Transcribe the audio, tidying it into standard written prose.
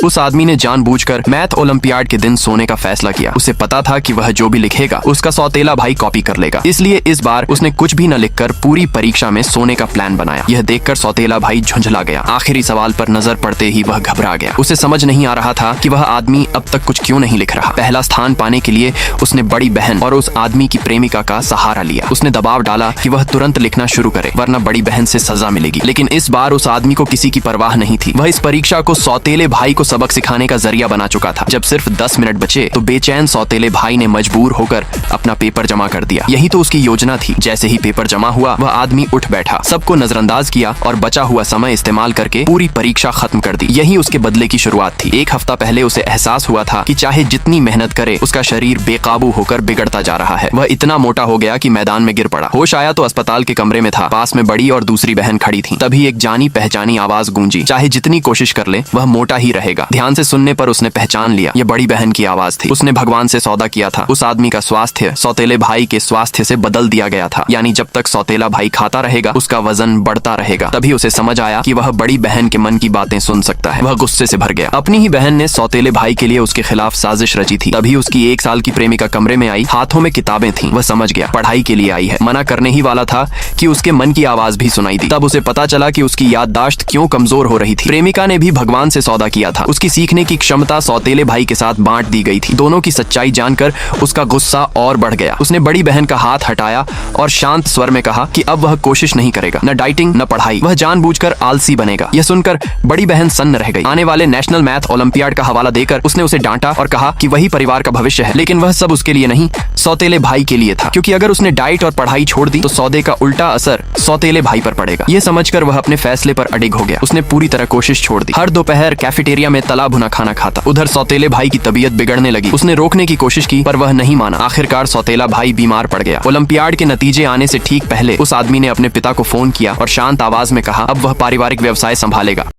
उस आदमी ने जानबूझकर मैथ ओलंपियाड के दिन सोने का फैसला किया। उसे पता था कि वह जो भी लिखेगा उसका सौतेला भाई कॉपी कर लेगा, इसलिए इस बार उसने कुछ भी न लिखकर पूरी परीक्षा में सोने का प्लान बनाया। यह देखकर सौतेला भाई झुंझला गया। आखिरी सवाल पर नजर पड़ते ही वह घबरा गया। उसे समझ नहीं आ रहा था कि वह आदमी अब तक कुछ क्यों नहीं लिख रहा। पहला स्थान पाने के लिए उसने बड़ी बहन और उस आदमी की प्रेमिका का सहारा लिया। उसने दबाव डाला कि वह तुरंत लिखना शुरू करे, वरना बड़ी बहन से सजा मिलेगी। लेकिन इस बार उस आदमी को किसी की परवाह नहीं थी। वह इस परीक्षा को सौतेले भाई को सबक सिखाने का जरिया बना चुका था। जब सिर्फ 10 मिनट बचे तो बेचैन सौतेले भाई ने मजबूर होकर अपना पेपर जमा कर दिया। यही तो उसकी योजना थी। जैसे ही पेपर जमा हुआ वह आदमी उठ बैठा, सबको नजरअंदाज किया और बचा हुआ समय इस्तेमाल करके पूरी परीक्षा खत्म कर दी। यही उसके बदले की शुरुआत थी। एक हफ्ता पहले उसे एहसास हुआ था कि चाहे जितनी मेहनत करे उसका शरीर बेकाबू होकर बिगड़ता जा रहा है। वह इतना मोटा हो गया कि मैदान में गिर पड़ा। होश आया तो अस्पताल के कमरे में था। पास में बड़ी और दूसरी बहन खड़ी थी। तभी एक जानी पहचानी आवाज गूंजी। चाहे जितनी कोशिश कर ले वह मोटा ही रहेगा। ध्यान से सुनने पर उसने पहचान लिया, यह बड़ी बहन की आवाज थी। उसने भगवान से सौदा किया था। उस आदमी का स्वास्थ्य सौतेले भाई के स्वास्थ्य से बदल दिया गया था। यानी जब तक सौतेला भाई खाता रहेगा उसका वजन बढ़ता रहेगा। तभी उसे समझ आया कि वह बड़ी बहन के मन की बातें सुन सकता है। वह गुस्से से भर गया। अपनी ही बहन ने सौतेले भाई के लिए उसके खिलाफ साजिश रची थी। तभी उसकी 1 साल की प्रेमिका कमरे में आई। हाथों में किताबें थीं। वह समझ गया पढ़ाई के लिए आई है। मना करने ही वाला था कि उसके मन की आवाज भी सुनाई दी। तब उसे पता चला कि उसकी याददाश्त क्यों कमजोर हो रही थी। प्रेमिका ने भी भगवान से सौदा किया था। उसकी सीखने की क्षमता सौतेले भाई के साथ बांट दी गई थी। दोनों की सच्चाई जानकर उसका गुस्सा और बढ़ गया। उसने बड़ी बहन का हाथ हटाया और शांत स्वर में कहा कि अब वह कोशिश नहीं करेगा, न डाइटिंग न पढ़ाई। वह जानबूझकर आलसी बनेगा। यह सुनकर बड़ी बहन सन्न रह गई। आने वाले नेशनल मैथ ओलंपियाड का हवाला देकर उसने उसे डांटा और कहा कि वही परिवार का भविष्य है। लेकिन वह सब उसके लिए नहीं, सौतेले भाई के लिए था। क्योंकि अगर उसने डाइट और पढ़ाई छोड़ दी तो सौदे का उल्टा असर सौतेले भाई पर पड़ेगा। यह समझकर वह अपने फैसले पर अडिग हो गया। उसने पूरी तरह कोशिश छोड़ दी। हर दोपहर कैफेटेरिया में तला भुना खाना खाता। उधर सौतेले भाई की तबीयत बिगड़ने लगी। उसने रोकने की कोशिश की पर वह नहीं माना। आखिरकार सौतेला भाई बीमार पड़ गया। ओलंपियाड के नतीजे आने से ठीक पहले उस आदमी ने अपने पिता को फोन किया और शांत आवाज में कहा अब वह पारिवारिक व्यवसाय संभालेगा।